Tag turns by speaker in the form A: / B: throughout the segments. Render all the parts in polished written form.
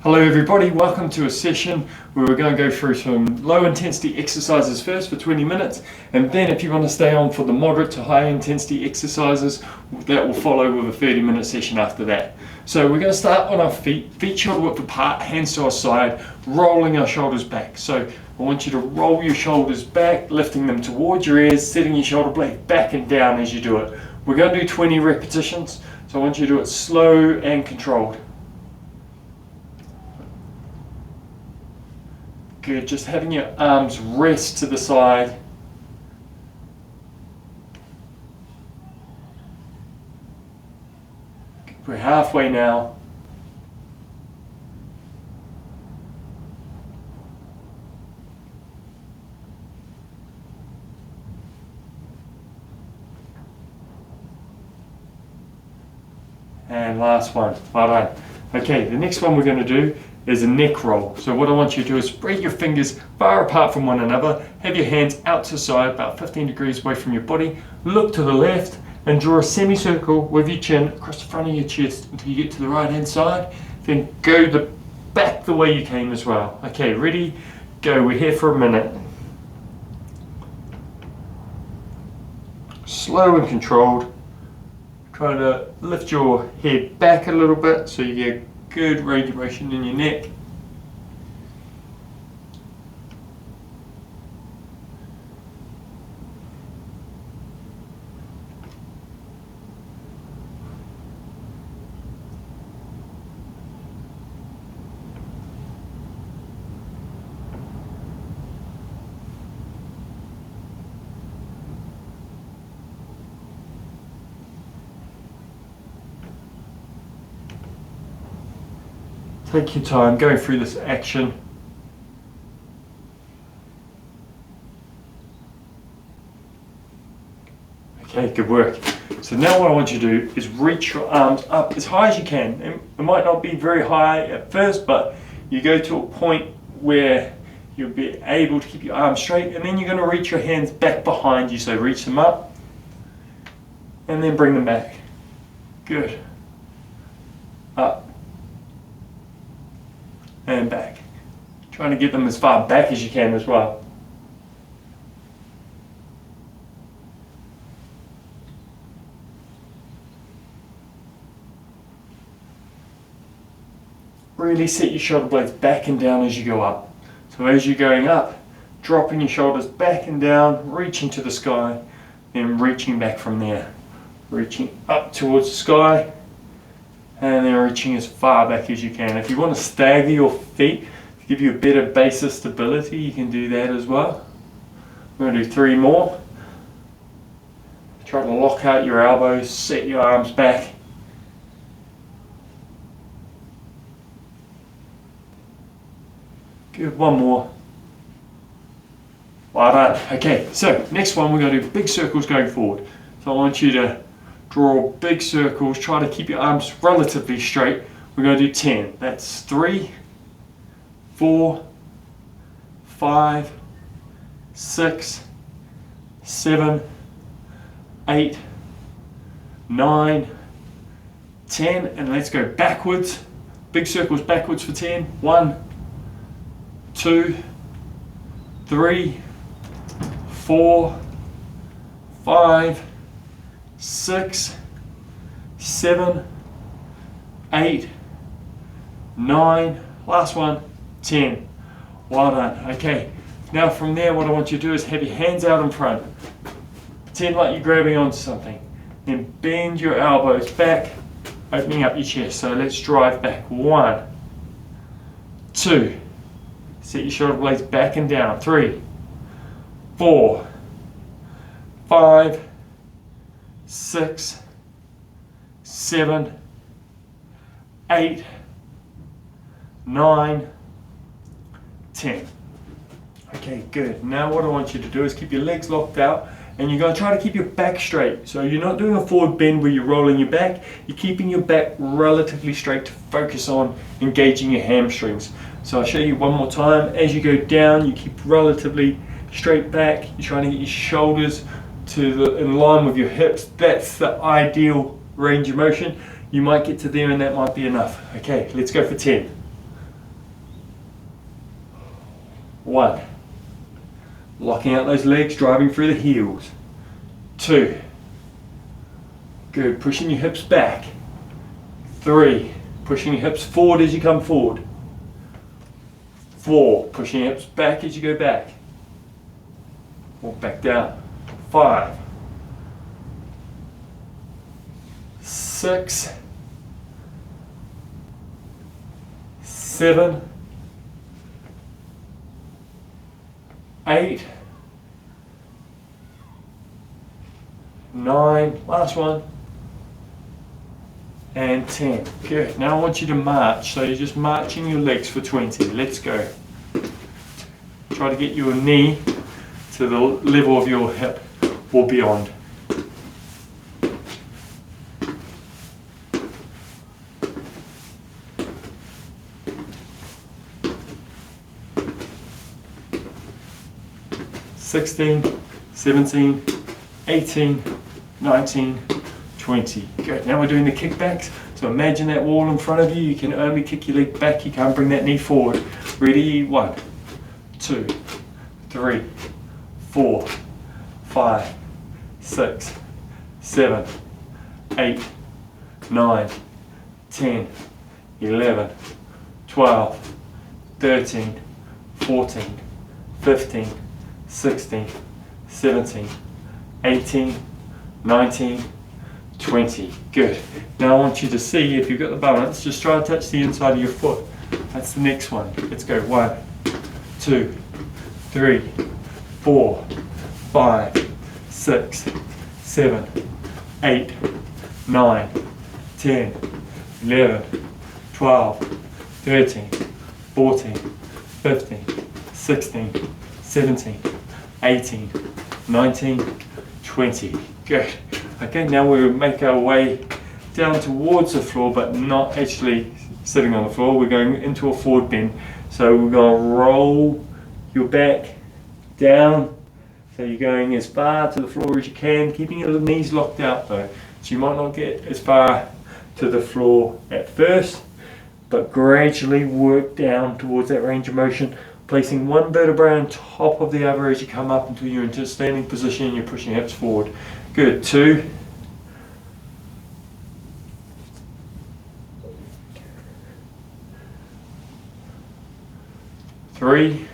A: Hello everybody, welcome to a session where we're going to go through some low intensity exercises first for 20 minutes, and then if you want to stay on for the moderate to high intensity exercises, that will follow with a 30-minute session after that. So we're going to start on our feet shoulder width apart, hands to our side, rolling our shoulders back. So I want you to roll your shoulders back, lifting them towards your ears, setting your shoulder blade back and down as you do it. We're going to do 20 repetitions, so I want you to do it slow and controlled. Good, just having your arms rest to the side. We're halfway now. And last one, well done. Okay, the next one we're going to do is a neck roll. So what I want you to do is spread your fingers far apart from one another, have your hands out to the side about 15 degrees away from your body, look to the left and draw a semicircle with your chin across the front of your chest until you get to the right hand side, then go back the way you came as well. Okay, ready, go, we're here for a minute. Slow and controlled. Try to lift your head back a little bit so you get good range of motion in your neck. Take your time going through this action. Okay, good work. So now what I want you to do is reach your arms up as high as you can. It might not be very high at first, but you go to a point where you'll be able to keep your arms straight, and then you're going to reach your hands back behind you. So reach them up and then bring them back. Good. Up and back. Trying to get them as far back as you can as well. Really set your shoulder blades back and down as you go up. So as you're going up, dropping your shoulders back and down, reaching to the sky, then reaching back from there. Reaching up towards the sky, and then reaching as far back as you can. If you want to stagger your feet to give you a better base of stability, you can do that as well. We're going to do 3 more. Try to lock out your elbows, set your arms back. Good, 1 more. Well done. Okay, so next one we're going to do big circles going forward. So I want you to draw big circles, try to keep your arms relatively straight. We're going to do 10. That's 3, 4, 5, 6, 7, 8, 9, 10, and let's go backwards. Big circles backwards for 10. 1, 2, 3, 4, 5, 6, 7, 8, 9, last one, 10. Well done. Okay, now from there what I want you to do is have your hands out in front. Pretend like you're grabbing onto something. Then bend your elbows back, opening up your chest. So let's drive back. 1, 2, set your shoulder blades back and down. 3, 4, 5, 6, 7, 8, 9, 10. Okay, good. Now what I want you to do is keep your legs locked out, and you're going to try to keep your back straight. So you're not doing a forward bend where you're rolling your back, you're keeping your back relatively straight to focus on engaging your hamstrings. So I'll show you one more time. As you go down, you keep relatively straight back, you're trying to get your shoulders in line with your hips. That's the ideal range of motion. You might get to there and that might be enough. Okay, let's go for 10. 1. Locking out those legs, driving through the heels. 2. Good, pushing your hips back. 3. Pushing your hips forward as you come forward. 4. Pushing your hips back as you go back. Walk back down. 5. 6. 7. 8. 9. Last one. And 10. Good. Now I want you to march. So you're just marching your legs for 20. Let's go. Try to get your knee to the level of your hip or beyond. Sixteen, 17, 18, 19, 20. Good. Now we're doing the kickbacks. So imagine that wall in front of you. You can only kick your leg back. You can't bring that knee forward. Ready? 1, 2, 3, 4, 5, 6, 7, 8, 9, 10, 11, 12, 13, 14, 15, 16, 17, 18, 19, 20. Good. Now I want you to see if you've got the balance, just try to touch the inside of your foot. That's the next one. Let's go. 1, 2, 3, 4, 5, 6, 7, 8, 9, 10, 11, 12, 13, 14, 15, 16, 17, 18, 19, 20. Good. Okay, now we'll make our way down towards the floor, but not actually sitting on the floor. We're going into a forward bend. So we're going to roll your back down. So you're going as far to the floor as you can, keeping your knees locked out though. So you might not get as far to the floor at first, but gradually work down towards that range of motion, placing one vertebrae on top of the other as you come up until you're into a standing position and you're pushing hips forward. Good. 2, 3,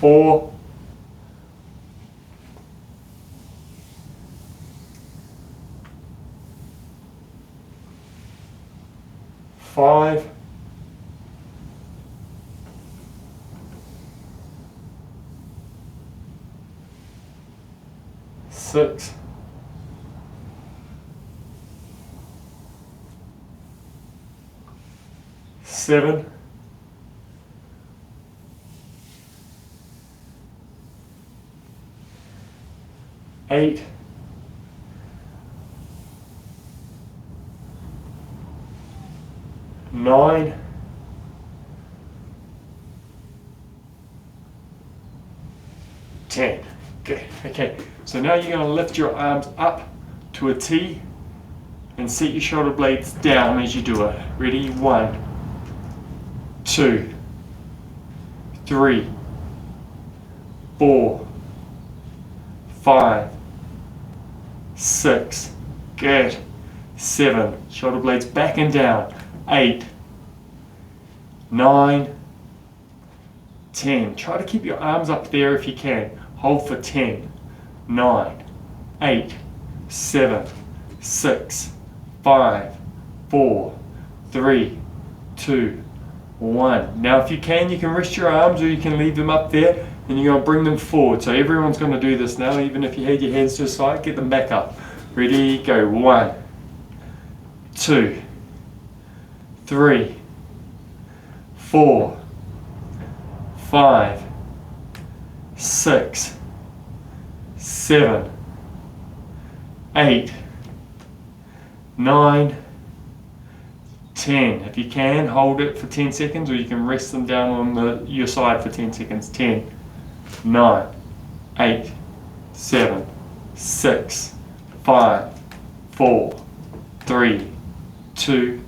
A: 4, 5, 6, 7, 8, 9, 10. Good. Okay, so now you're going to lift your arms up to a T and set your shoulder blades down as you do it. Ready? 1, 2, 3, 4, 5, 6. Good. 7. Shoulder blades back and down. 8, 9, 10. Try to keep your arms up there if you can. Hold for 10, 9, 8, 7, 6, 5, 4, 3, 2, 1. Now if you can rest your arms or you can leave them up there and you're going to bring them forward. So everyone's going to do this now, even if you had your hands to the side, get them back up. Ready, go. 1, 2, 3, 4, 5, 6, 7, 8, 9, 10. If you can, hold it for 10 seconds or you can rest them down on your side for 10 seconds. 10, 9, 8, 7, 6, 5, 4, 3, 2,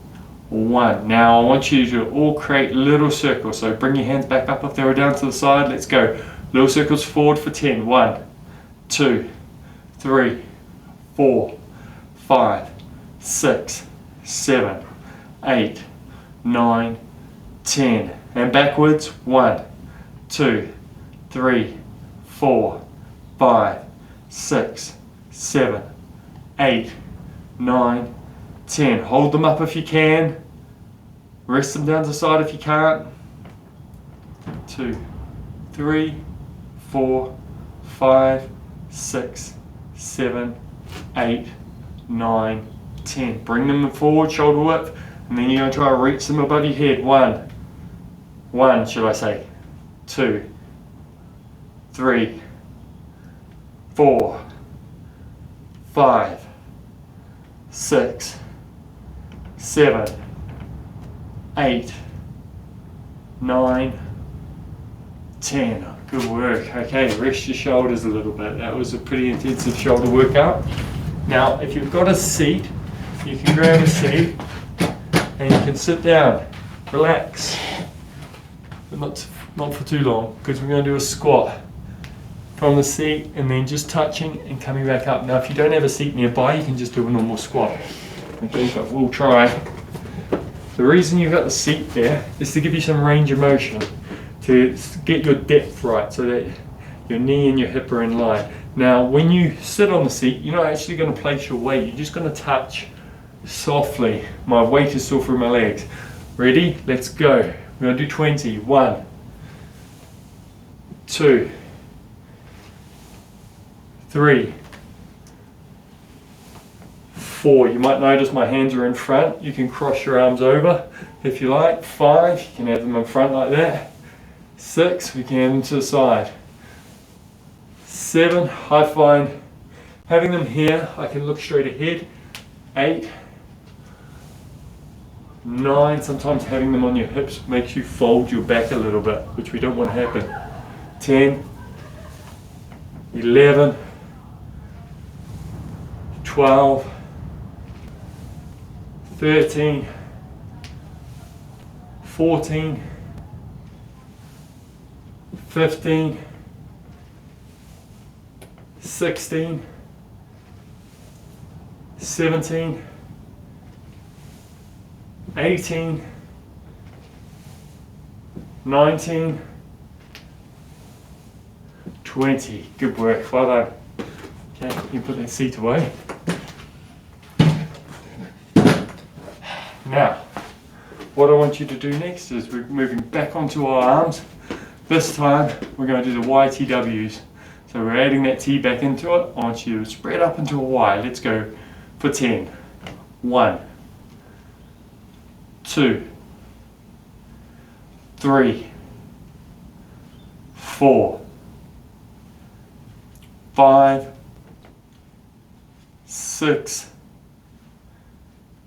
A: 1. Now I want you to all create little circles. So bring your hands back up if they were down to the side. Let's go. Little circles forward for 10. 1, 2, 3, 4, 5, 6, 7, 8, 9, 10. And backwards. 1, 2, 3, 4, 5, 6, 7, 8, 9, 10. Hold them up if you can. Rest them down to the side if you can't. 2, 3, 4, 5, 6, 7, 8, 9, 10. Bring them forward, shoulder width, and then you're going to try to reach them above your head. 1, should I say. 2, 3, 4, 5, 6, 7, 8, 9, 10. Good work. Okay, rest your shoulders a little bit. That was a pretty intensive shoulder workout. Now, if you've got a seat, you can grab a seat and you can sit down, relax, but not for too long, because we're going to do a squat from the seat and then just touching and coming back up. Now, if you don't have a seat nearby, you can just do a normal squat. Okay, but we'll try. The reason you've got the seat there is to give you some range of motion, to get your depth right so that your knee and your hip are in line. Now, when you sit on the seat, you're not actually going to place your weight. You're just going to touch softly. My weight is still through my legs. Ready? Let's go. We're going to do 20. 1, 2, 3, 4. You might notice my hands are in front. You can cross your arms over if you like. 5, you can have them in front like that. 6, we can have them to the side. 7, I find having them here, I can look straight ahead. 8, 9, sometimes having them on your hips makes you fold your back a little bit, which we don't want to happen. 10, 11, 12, 13, 14, 15, 16, 17, 18, 19, 20. Good work, well done. Okay, you can put that seat away. Now, what I want you to do next is we're moving back onto our arms. This time, we're going to do the YTWs. So we're adding that T back into it. I want you to spread up into a Y. Let's go for 10. 1, 2, 3, 4, 5, 6,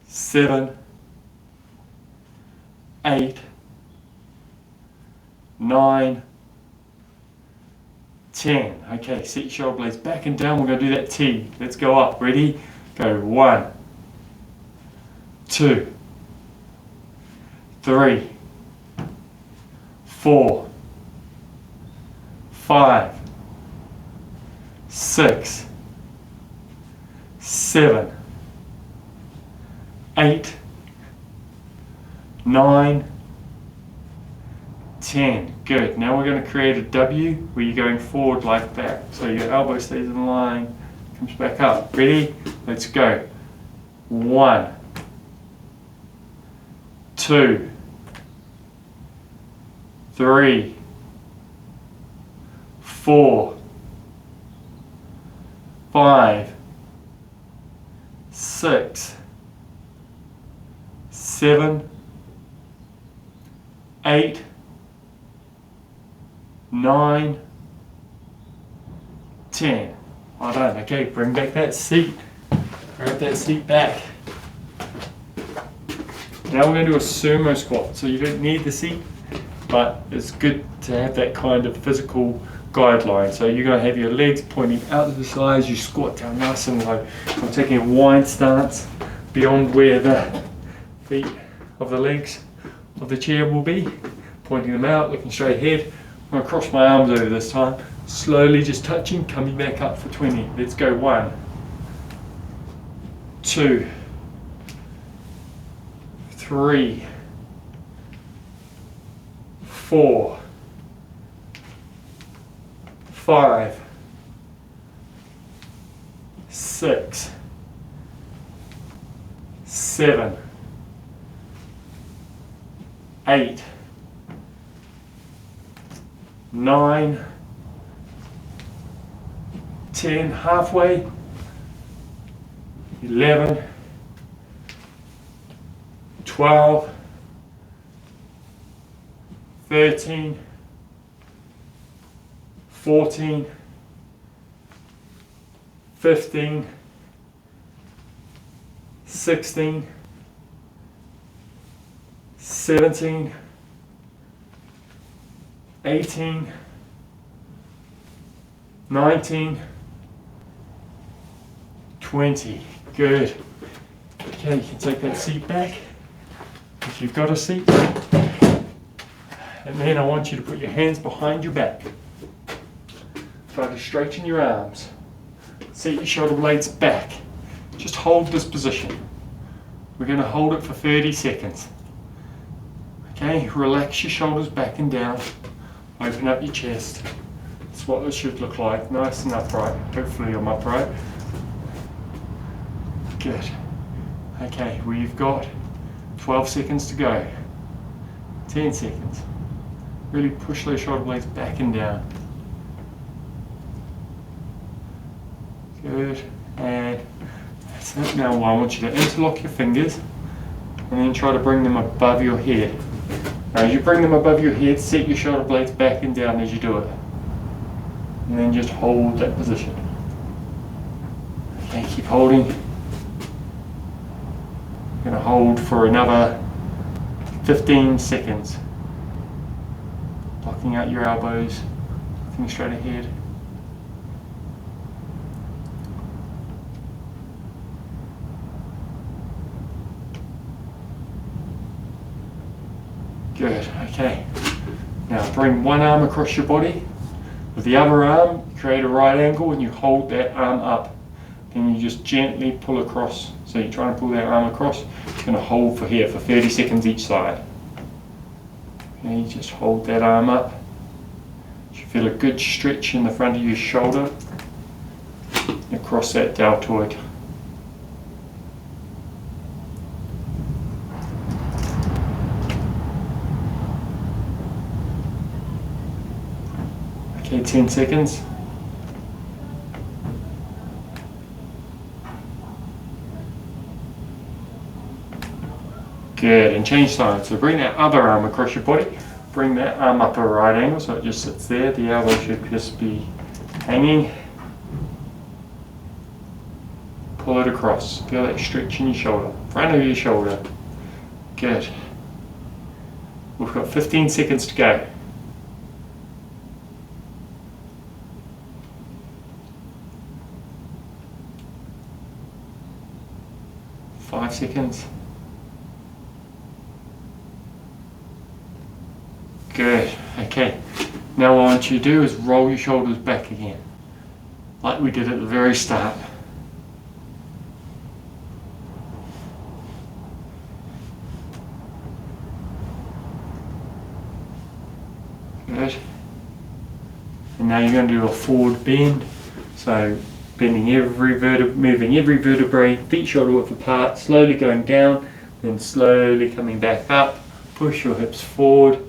A: 7, 8, 9, 10. Okay, set your shoulder blades back and down. We're going to do that T. Let's go up. Ready? Go. 1, 2, 3, 4, 5, 6, 7, 8, 9, 10. Good. Now we're going to create a W where you're going forward like that. So your elbow stays in line, comes back up. Ready? Let's go. 1, 2, 3, 4, 5, 6, 7, 8, 9, 10. Well done. Okay, bring back that seat. Grab that seat back. Now we're going to do a sumo squat. So you don't need the seat, but it's good to have that kind of physical guideline. So you're going to have your legs pointing out to the sides. You squat down nice and low. I'm taking a wide stance. beyond where the feet of the legs of the chair will be, pointing them out, looking straight ahead. I'm going to cross my arms over this time, slowly just touching, coming back up for 20. Let's go. 1, 2, 3, 4, 5, 6, 7, 8, 9, 10, halfway, 11, 12, 13, 14, 15, 16, 17, 18, 19, 20. Good. Okay, you can take that seat back if you've got a seat. And then I want you to put your hands behind your back. Try to straighten your arms. Set your shoulder blades back. Just hold this position. We're going to hold it for 30 seconds. Okay, relax your shoulders back and down. Open up your chest. That's what it should look like. Nice and upright. Hopefully I'm upright. Good. Okay, we've got 12 seconds to go. 10 seconds. Really push those shoulder blades back and down. Good. And that's it. Now I want you to interlock your fingers and then try to bring them above your head. Now as you bring them above your head, set your shoulder blades back and down as you do it. And then just hold that position. Okay, keep holding. You're going to hold for another 15 seconds. Locking out your elbows, looking straight ahead. Good, okay. Now bring one arm across your body. With the other arm, create a right angle and you hold that arm up. Then you just gently pull across. So you're trying to pull that arm across. It's going to hold for here for 30 seconds each side. Okay, you just hold that arm up. You feel a good stretch in the front of your shoulder across that deltoid. Okay, 10 seconds. Good, and change sides. So bring that other arm across your body. Bring that arm up at a right angle so it just sits there. The elbow should just be hanging. Pull it across. Feel that stretch in your shoulder. Front of your shoulder. Good. We've got 15 seconds to go. 5 seconds. Good. Okay. Now what I want you to do is roll your shoulders back again, like we did at the very start. Good. And now you're going to do a forward bend. So bending moving every vertebrae, feet shoulder width apart, slowly going down, then slowly coming back up. Push your hips forward.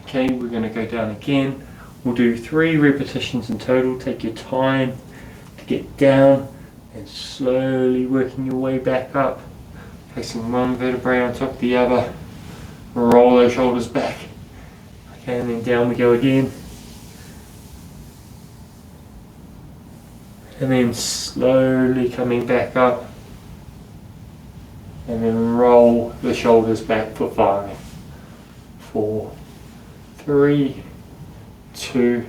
A: Okay, we're going to go down again. We'll do 3 repetitions in total. Take your time to get down and slowly working your way back up. Placing one vertebrae on top of the other. Roll those shoulders back. Okay, and then down we go again. And then slowly coming back up. And then roll the shoulders back for 5, 4, 3, 2,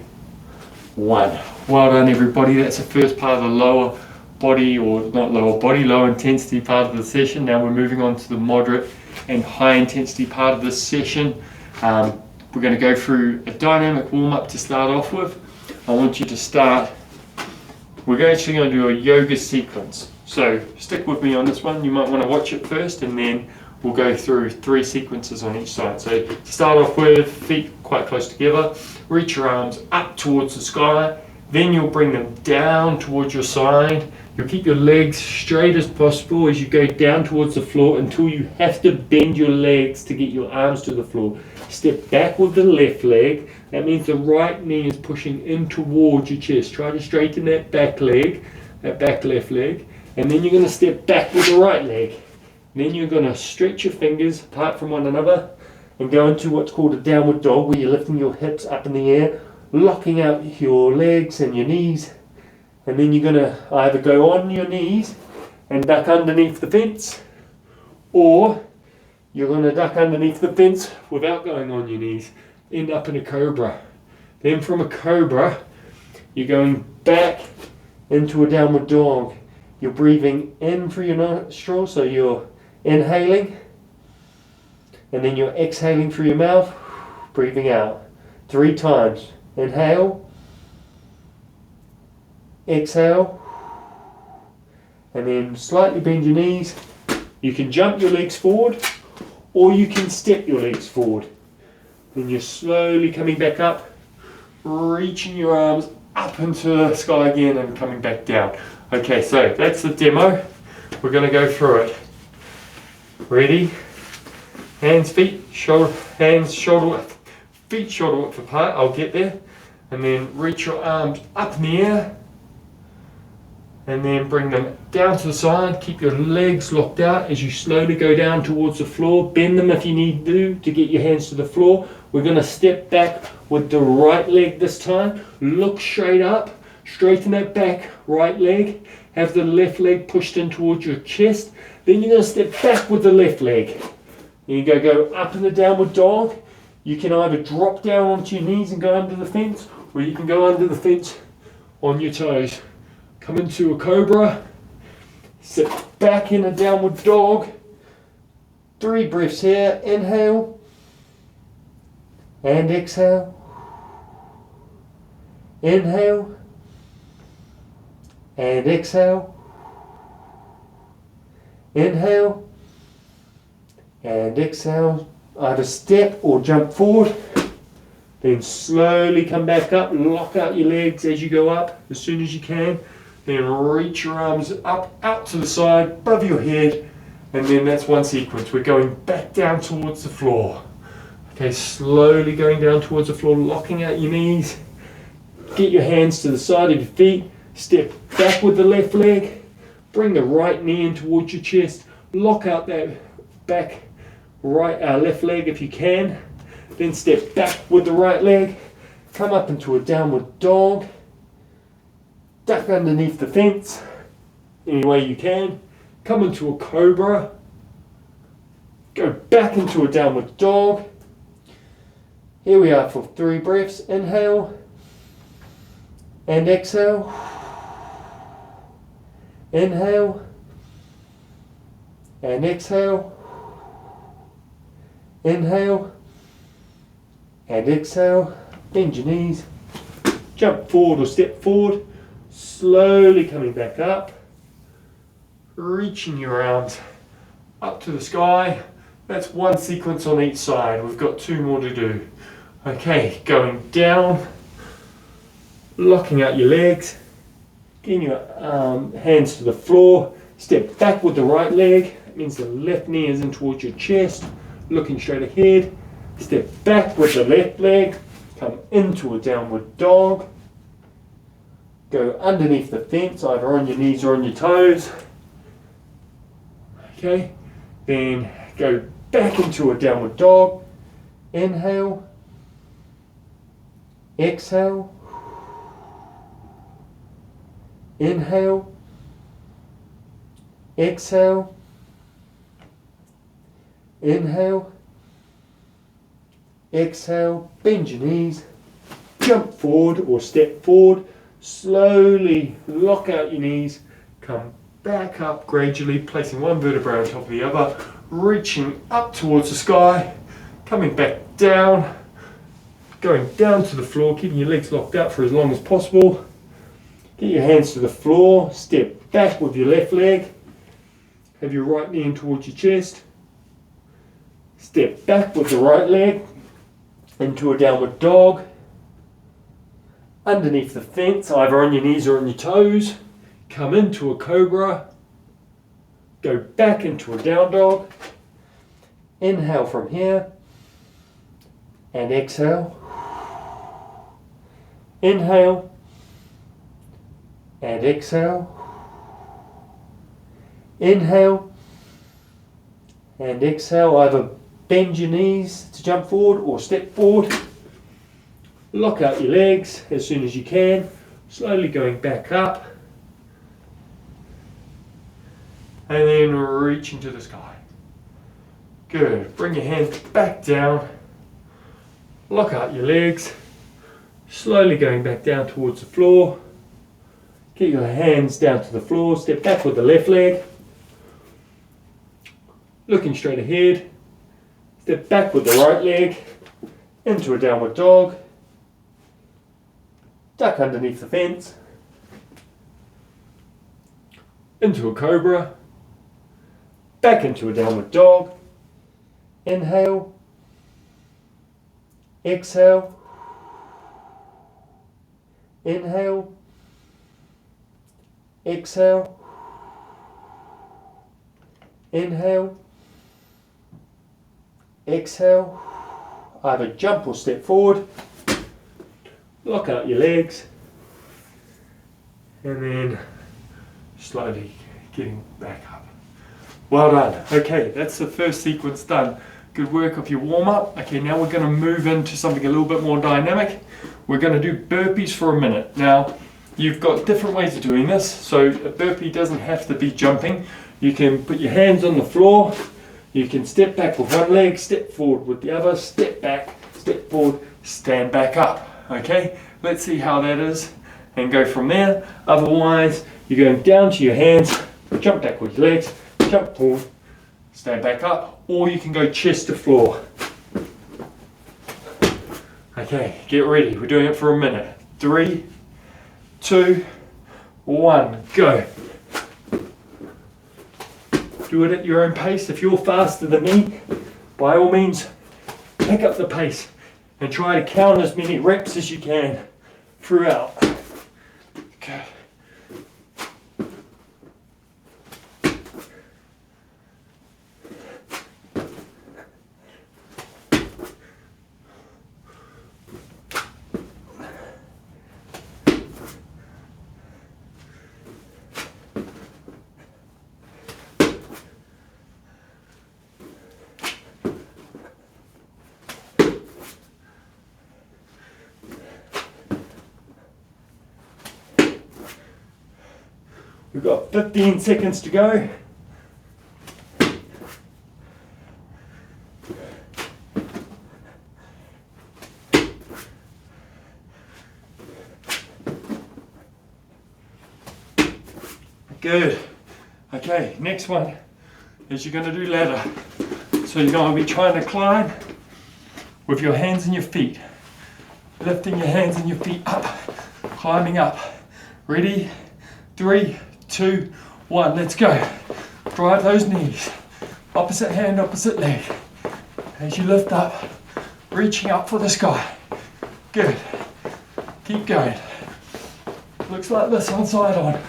A: 1. Well done everybody. That's the first part of the lower body, or not lower body, low intensity part of the session. Now we're moving on to the moderate and high intensity part of this session. We're going to go through a dynamic warm-up to start off with. I want you to start, we're actually going to do a yoga sequence. So stick with me on this one. You might want to watch it first, and then we'll go through 3 sequences on each side. So to start off with, feet quite close together, reach your arms up towards the sky, then you'll bring them down towards your side. You'll keep your legs straight as possible as you go down towards the floor until you have to bend your legs to get your arms to the floor. Step back with the left leg. That means the right knee is pushing in towards your chest. Try to straighten that back leg, that back left leg. And then you're going to step back with the right leg. Then you're going to stretch your fingers apart from one another and go into what's called a downward dog, where you're lifting your hips up in the air, locking out your legs and your knees. And then you're going to either go on your knees and duck underneath the fence, or you're going to duck underneath the fence without going on your knees, end up in a cobra. Then from a cobra, you're going back into a downward dog. You're breathing in through your nostrils, so you're inhaling, and then you're exhaling through your mouth, breathing out 3 times. Inhale, exhale, and then slightly bend your knees. You can jump your legs forward, or you can step your legs forward. Then you're slowly coming back up, reaching your arms up into the sky again and coming back down. Okay, so that's the demo. We're going to go through it. Ready? Hands, feet, shoulder width. Feet shoulder width apart. I'll get there. And then reach your arms up in the air. And then bring them down to the side. Keep your legs locked out as you slowly go down towards the floor. Bend them if you need to get your hands to the floor. We're going to step back with the right leg this time. Look straight up. Straighten that back right leg. Have the left leg pushed in towards your chest. Then you're going to step back with the left leg. Then you go up in the downward dog. You can either drop down onto your knees and go under the fence, or you can go under the fence on your toes. Come into a cobra. Sit back in a downward dog. 3 breaths here. Inhale. And exhale. Inhale. And exhale. Inhale. And exhale. Either step or jump forward. Then slowly come back up. Lock out your legs as you go up as soon as you can. Then reach your arms up, out to the side, above your head. And then that's one sequence. We're going back down towards the floor. Okay, slowly going down towards the floor, locking out your knees. Get your hands to the side of your feet. Step back with the left leg. Bring the right knee in towards your chest. Lock out that back left leg if you can. Then step back with the right leg. Come up into a downward dog. Duck underneath the fence any way you can. Come into a cobra. Go back into a downward dog. Here we are for 3 breaths. Inhale and exhale. Inhale and exhale. Inhale and exhale. Bend your knees. Jump forward or step forward. Slowly coming back up. Reaching your arms up to the sky. That's one sequence on each side. We've got 2 more to do. Okay, going down. Locking out your legs. Getting your hands to the floor. Step back with the right leg. That means the left knee is in towards your chest. Looking straight ahead. Step back with the left leg. Come into a downward dog. Go underneath the fence, either on your knees or on your toes. Okay, then go back into a downward dog. Inhale. Exhale. Inhale. Exhale. Inhale. Exhale. Bend your knees. Jump forward or step forward. Slowly lock out your knees. Come back up gradually, placing one vertebrae on top of the other, reaching up towards the sky, coming back down, going down to the floor, keeping your legs locked out for as long as possible. Get your hands to the floor, step back with your left leg, have your right knee in towards your chest, step back with the right leg into a downward dog, underneath the fence, either on your knees or on your toes, come into a cobra, go back into a down dog, inhale from here, and exhale, inhale, and exhale, inhale, and exhale, either bend your knees to jump forward or step forward, lock out your legs as soon as you can, slowly going back up, and then reaching to the sky. Good, bring your hands back down, lock out your legs, slowly going back down towards the floor, get your hands down to the floor, step back with the left leg, looking straight ahead, step back with the right leg, into a downward dog, duck underneath the fence, into a cobra, back into a downward dog, inhale, exhale, inhale, exhale, inhale, exhale, either jump or step forward, lock out your legs, and then slowly getting back up. Well done. Okay, that's the first sequence done. Good work of your warm-up. Okay, now we're going to move into something a little bit more dynamic. We're going to do burpees for a minute. Now, you've got different ways of doing this. So a burpee doesn't have to be jumping. You can put your hands on the floor. You can step back with one leg, step forward with the other, step back, step forward, stand back up. Okay, let's see how that is and go from there. Otherwise, you're going down to your hands, jump back with your legs, jump forward, stand back up, or you can go chest to floor. Okay, get ready. We're doing it for a minute. 3, 2, 1, go. Do it at your own pace. If you're faster than me, by all means, pick up the pace and try to count as many reps as you can throughout. Okay. We've got 15 seconds to go. Good. Okay, next one is you're going to do ladder. So you're going to be trying to climb with your hands and your feet. Lifting your hands and your feet up, climbing up. Ready? 3, 2, 1, let's go. Drive those knees. Opposite hand, opposite leg. As you lift up, reaching up for the sky. Good. Keep going. Looks like this on side on.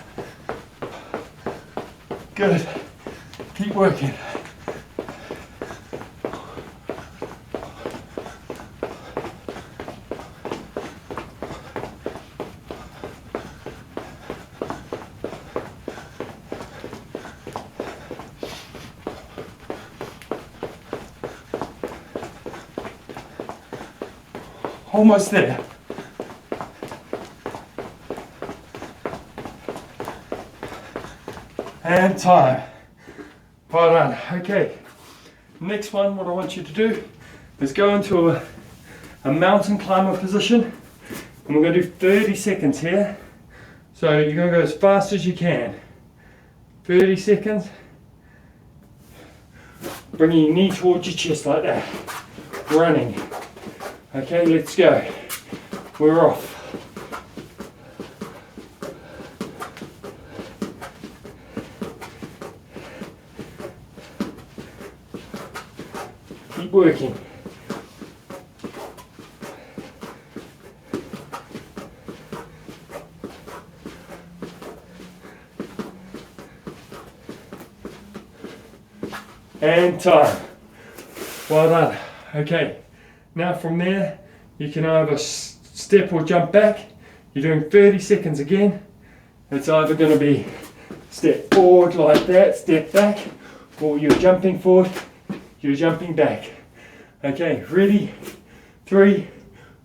A: Good. Keep working. Almost there. And time. Well done. Okay. Next one, what I want you to do is go into a mountain climber position. And we're going to do 30 seconds here. So you're going to go as fast as you can. 30 seconds. Bringing your knee towards your chest like that. Running. Okay, let's go. We're off. Keep working. And time. Well done. Okay, now from there you can either step or jump back. You're doing 30 seconds again. It's either going to be step forward like that, step back, or you're jumping forward, you're jumping back. Okay, ready? 3,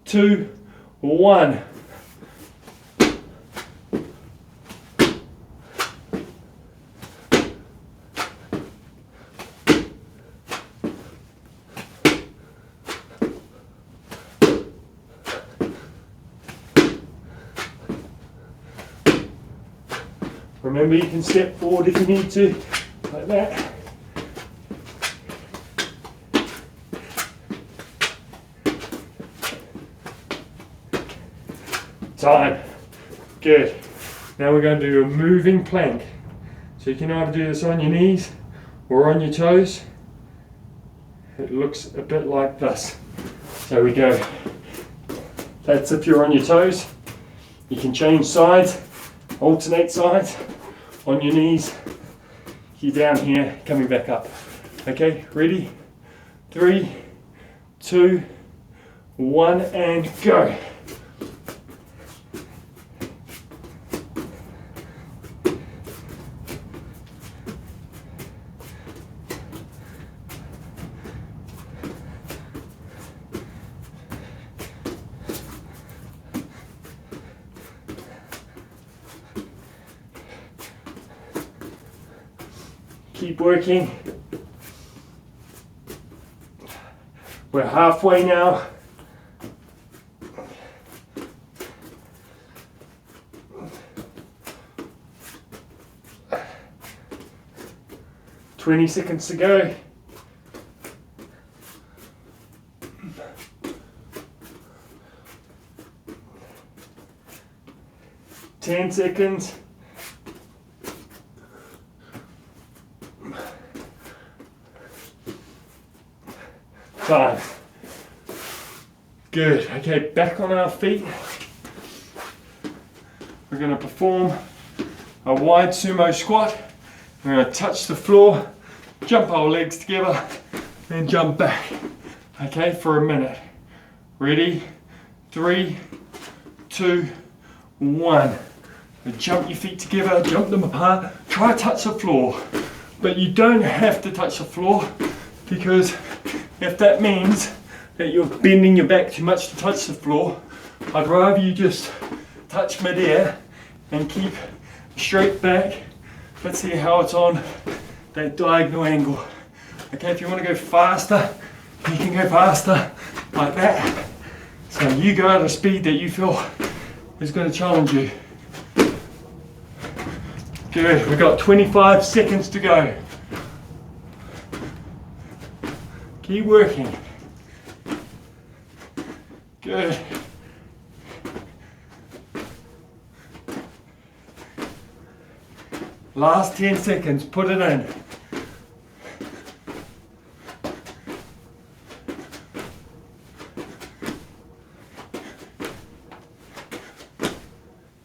A: 2, 1. Remember, you can step forward if you need to, like that. Time. Good. Now we're going to do a moving plank. So you can either do this on your knees or on your toes. It looks a bit like this. So we go. That's if you're on your toes. You can change sides, alternate sides. On your knees, you're down here, coming back up. Okay, ready? 3, 2, 1, and go. Keep working. We're halfway now. "20 seconds to go. "10 seconds. Time. Good. Okay, back on our feet. We're going to perform a wide sumo squat. We're going to touch the floor, jump our legs together, and jump back. Okay, for a minute. Ready? 3, 2, 1. Jump your feet together, jump them apart. Try to touch the floor, but you don't have to touch the floor, because if that means that you're bending your back too much to touch the floor, I'd rather you just touch mid-air and keep straight back. Let's see how it's on that diagonal angle. Okay, if you want to go faster, you can go faster like that. So you go at a speed that you feel is going to challenge you. Good, we've got 25 seconds to go. Keep working. Good. Last 10 seconds, put it in.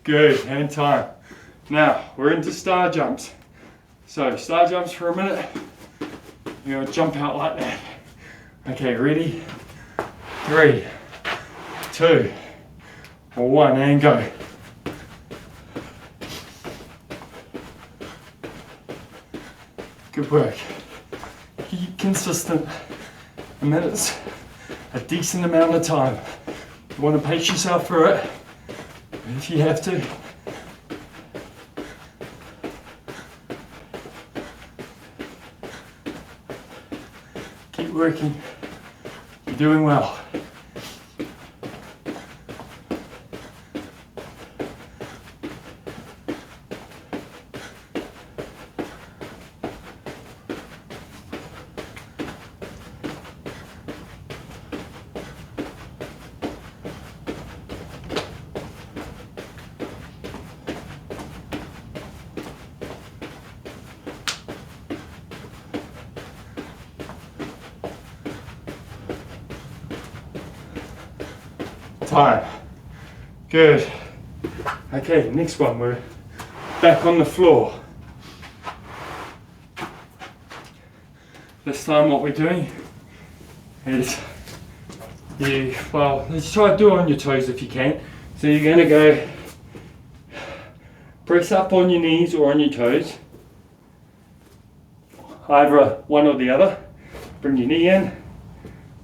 A: Good, and time. Now, we're into star jumps. So, star jumps for a minute. You're going to jump out like that. Okay, ready? 3, 2, 1, and go. Good work. Keep consistent. A minute's a decent amount of time. You want to pace yourself through it if you have to. Keep working. You're doing well. time. Good. Okay, next one, we're back on the floor. This time what we're doing is let's try to do it on your toes if you can. So you're going to go press up on your knees or on your toes, either one or the other. Bring your knee in,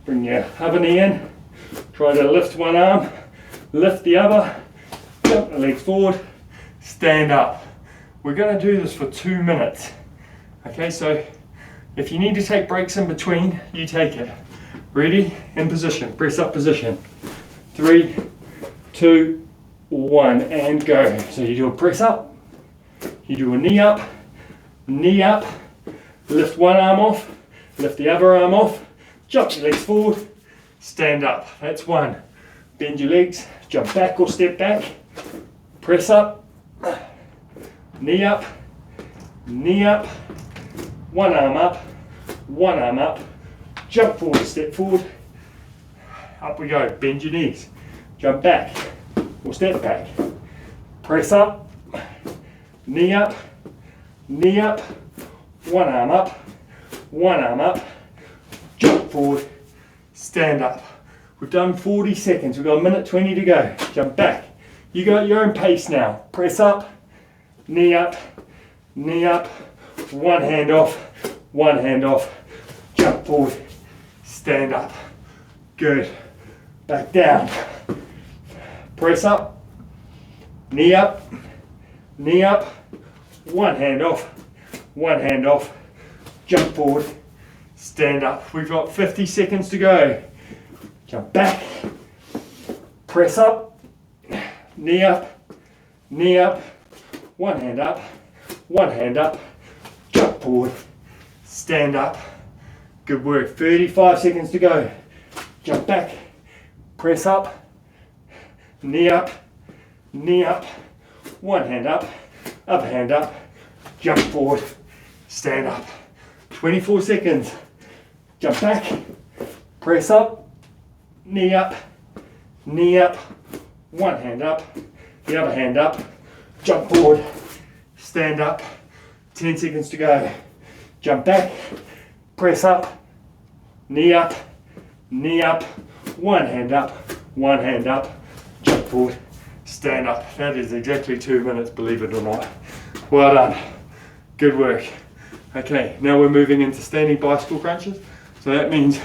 A: bring your other knee in, try to lift one arm, lift the other, jump the legs forward, stand up. We're going to do this for 2 minutes. Okay, so if you need to take breaks in between, you take it. Ready? In position, press up position. 3, 2, 1, and go. So you do a press up, you do a knee up, lift one arm off, lift the other arm off, jump your legs forward, stand up. That's one. Bend your legs, jump back or step back, press up, knee up, one arm up, jump forward, step forward, up we go, bend your knees, jump back or step back, press up, knee up, one arm up, jump forward, stand up. We've done 40 seconds, we've got 1:20 to go. Jump back. You go at your own pace now. Press up, knee up, one hand off, jump forward, stand up. Good. Back down. Press up, knee up, one hand off, jump forward, stand up. We've got 50 seconds to go. Jump back, press up, knee up, one hand up, jump forward, stand up. Good work. 35 seconds to go. Jump back, press up, knee up, one hand up, other hand up, jump forward, stand up. 24 seconds. Jump back, press up, knee up, one hand up, the other hand up, jump forward, stand up. 10 seconds to go. Jump back, press up, knee up, one hand up, jump forward, stand up. That is exactly 2 minutes, believe it or not. Well done. Good work. Okay, now we're moving into standing bicycle crunches. So that means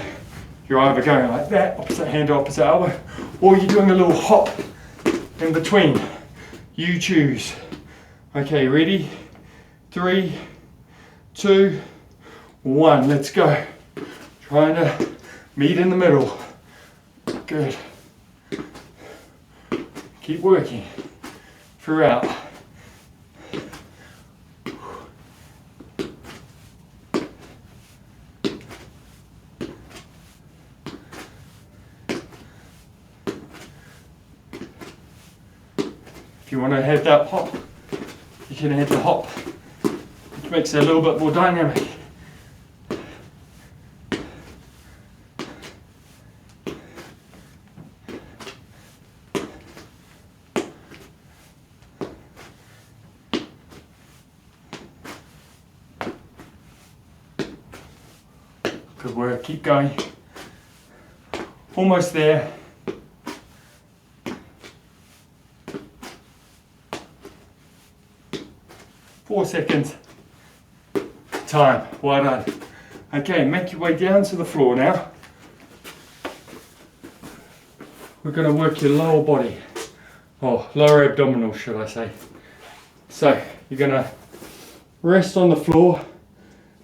A: you're either going like that, opposite hand to opposite elbow, or you're doing a little hop in between. You choose. Okay, ready? 3, 2, 1. Let's go. Trying to meet in the middle. Good. Keep working throughout. If you want to have that hop, you can have the hop, which makes it a little bit more dynamic. Good work, keep going. Almost there. Four seconds. Time. Well done. Okay, make your way down to the floor now. We're going to work your lower body, or lower abdominals, should I say. So you're going to rest on the floor,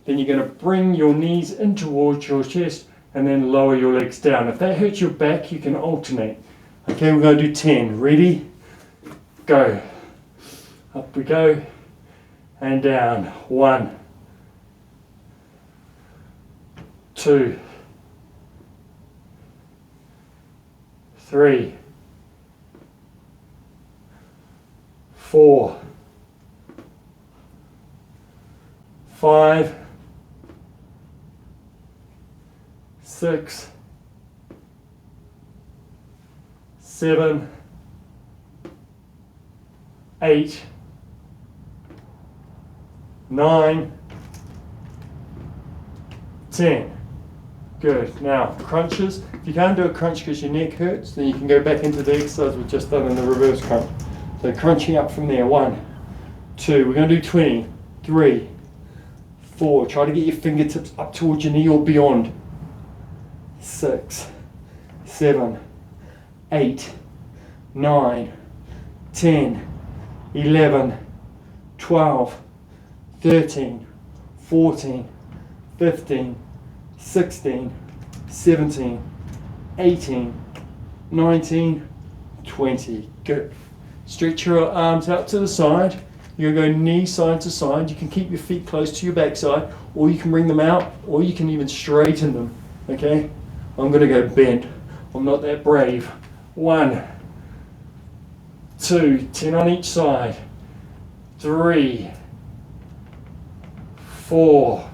A: then you're going to bring your knees in towards your chest and then lower your legs down. If that hurts your back, you can alternate. Okay, we're going to do 10. Ready? Go. Up we go. And down. 1, 2, 3, 4, 5, 6, 7, 8, 9, 10. Good. Now, crunches. If you can't do a crunch because your neck hurts, then you can go back into the exercise we've just done in the reverse crunch. So crunching up from there. 1, 2. We're going to do 20. 3, 4. Try to get your fingertips up towards your knee or beyond. 6, 7, 8, 9, 10, 11, 12, 13, 14, 15, 16, 17, 18, 19, 20. Good. Stretch your arms out to the side. You're going to go knee side to side. You can keep your feet close to your backside, or you can bring them out, or you can even straighten them. Okay? I'm going to go bent. I'm not that brave. 1, 2, 10 on each side. 3, 4,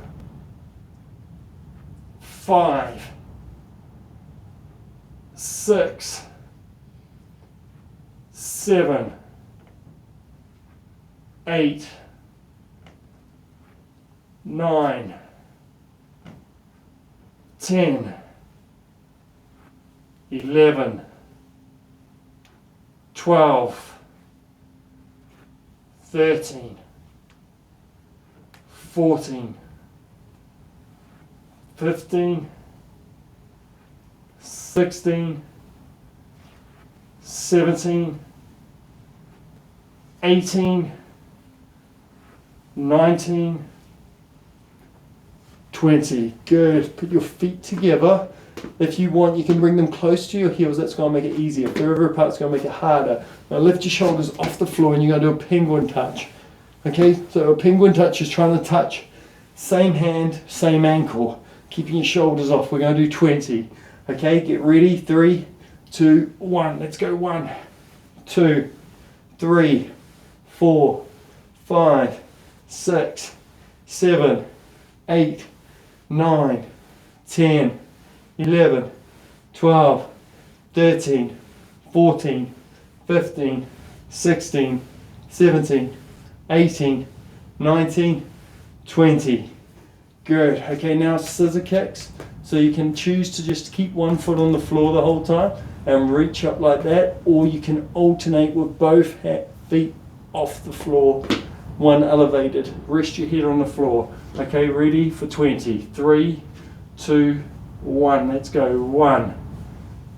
A: 5, 6, 7, 8, 9, 10, 11, 12, 13, 14, 15, 16, 17, 18, 19, 20. Good. Put your feet together. If you want, you can bring them close to your heels. That's going to make it easier. If they're ever apart, it's going to make it harder. Now lift your shoulders off the floor and you're going to do a penguin touch. Okay, so a penguin touch is trying to touch same hand, same ankle, keeping your shoulders off. We're going to do 20. Okay, get ready. 3, 2, 1. Let's go. 1, 2, 3, 4, 5, 6, 7, 8, 9, 10, 11, 12, 13, 14, 15, 16, 17, 18, 19, 20. Good. Okay, now scissor kicks. So you can choose to just keep one foot on the floor the whole time and reach up like that, or you can alternate with both feet off the floor, one elevated. Rest your head on the floor. Okay, ready for 20. 3, 2, 1. Let's go. 1,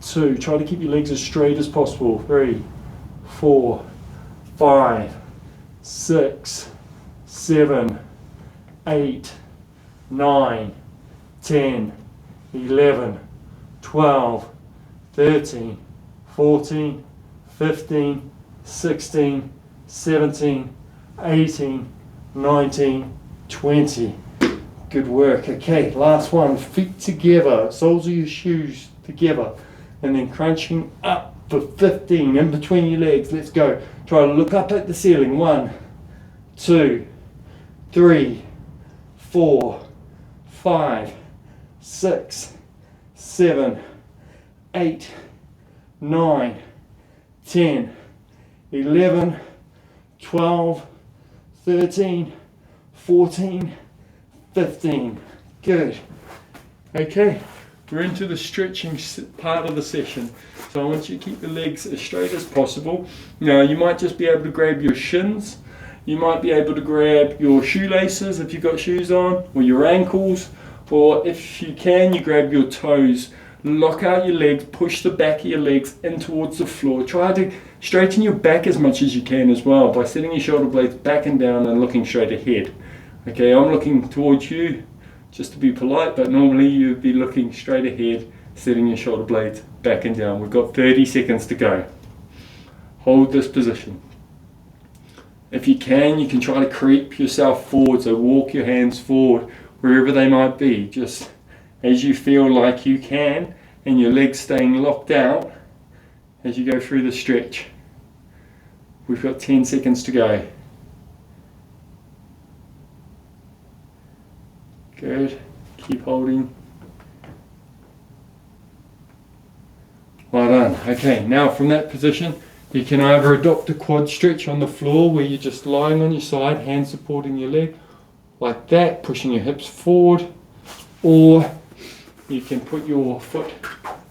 A: 2. Try to keep your legs as straight as possible. 3, 4, 5, 6, 7, 8, 9, 10, 11, 12, 13, 14, 15, 16, 17, 18, 19, 20. Good work. Okay, last one. Feet together, soles of your shoes together, and then crunching up for 15 in between your legs. Let's go. Try to look up at the ceiling. 1, 2, 3, 4, 5, 6, 7, 8, 9, 10, 11, 12, 13, 14, 15. Good. Okay, we're into the stretching part of the session. So I want you to keep the legs as straight as possible. Now you might just be able to grab your shins. You might be able to grab your shoelaces if you've got shoes on, or your ankles, or if you can, you grab your toes. Lock out your legs, push the back of your legs in towards the floor. Try to straighten your back as much as you can as well by setting your shoulder blades back and down and looking straight ahead. Okay, I'm looking towards you just to be polite, but normally you'd be looking straight ahead, setting your shoulder blades back and down. We've got 30 seconds to go. Hold this position. If you can try to creep yourself forward, so walk your hands forward wherever they might be, just as you feel like you can, and your legs staying locked out as you go through the stretch. We've got 10 seconds to go. Good. Keep holding. Well done. Okay, now from that position, you can either adopt a quad stretch on the floor where you're just lying on your side, hands supporting your leg, like that, pushing your hips forward, or you can put your foot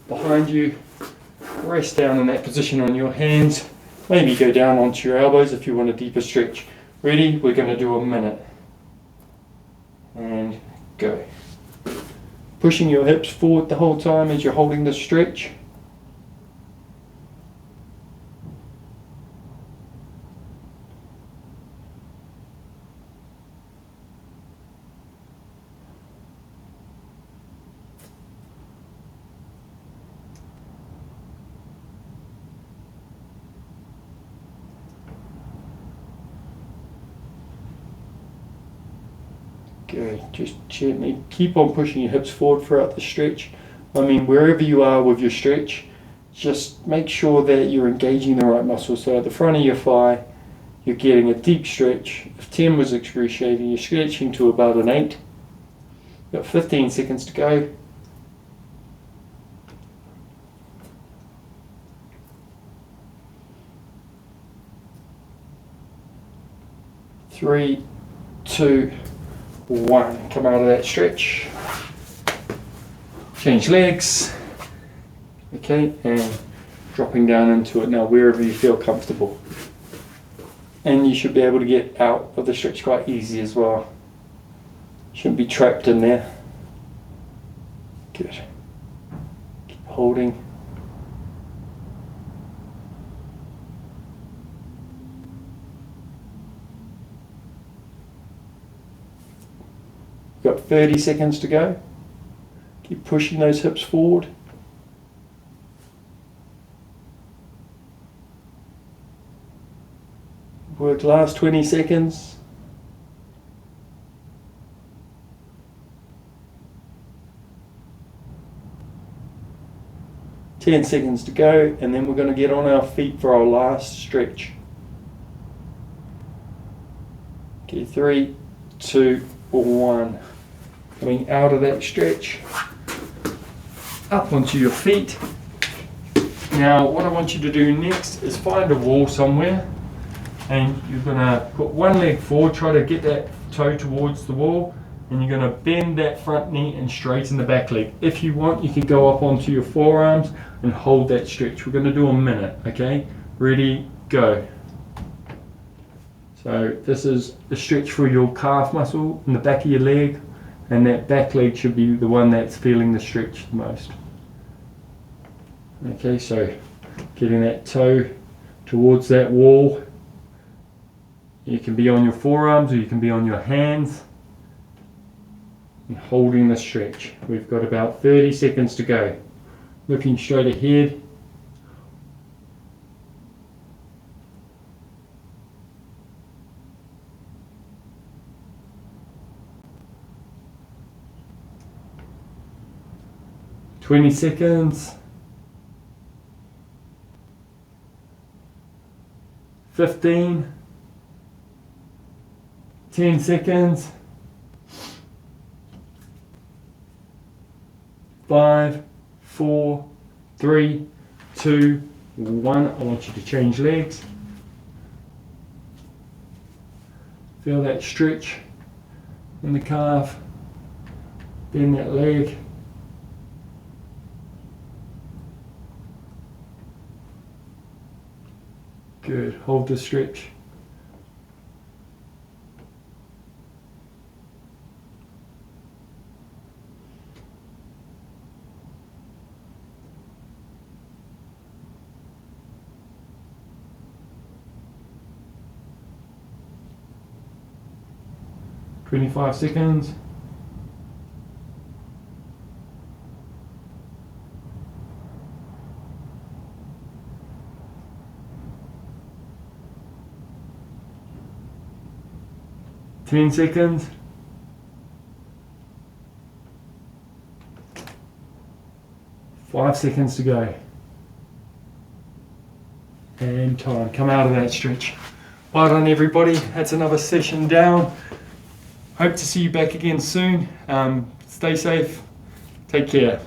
A: behind you, rest down in that position on your hands, maybe go down onto your elbows if you want a deeper stretch. Ready? We're going to do a minute. And go. Pushing your hips forward the whole time as you're holding the stretch. Good, just gently keep on pushing your hips forward throughout the stretch. I mean, wherever you are with your stretch, just make sure that you're engaging the right muscles. So at the front of your thigh, you're getting a deep stretch. If 10 was excruciating, you're stretching to about an 8. You've got 15 seconds to go. Three, 2, 1. Come out of that stretch. Change legs. Okay, and dropping down into it now wherever you feel comfortable. And you should be able to get out of the stretch quite easy as well. Shouldn't be trapped in there. Good. Keep holding. Got 30 seconds to go. Keep pushing those hips forward. Work last 20 seconds. Ten seconds to go, and then we're going to get on our feet for our last stretch. Okay, 3, 2, 1. Coming out of that stretch, up onto your feet. Now what I want you to do next is find a wall somewhere, and you're going to put one leg forward, try to get that toe towards the wall, and you're going to bend that front knee and straighten the back leg. If you want, you can go up onto your forearms and hold that stretch. We're going to do a minute, okay? Ready, go. So this is a stretch for your calf muscle in the back of your leg, and that back leg should be the one that's feeling the stretch the most. Okay, so getting that toe towards that wall. You can be on your forearms or you can be on your hands. And holding the stretch. We've got about 30 seconds to go. Looking straight ahead. "20 seconds. 15. 10 seconds. 5, 4, 3, 2, 1. I want you to change legs. Feel that stretch in the calf. Bend that leg. Good. Hold the stretch. "25 seconds. 10 seconds. 5 seconds to go. And time. Come out of that stretch. Well done, everybody. That's another session down. Hope to see you back again soon. Stay safe. Take care.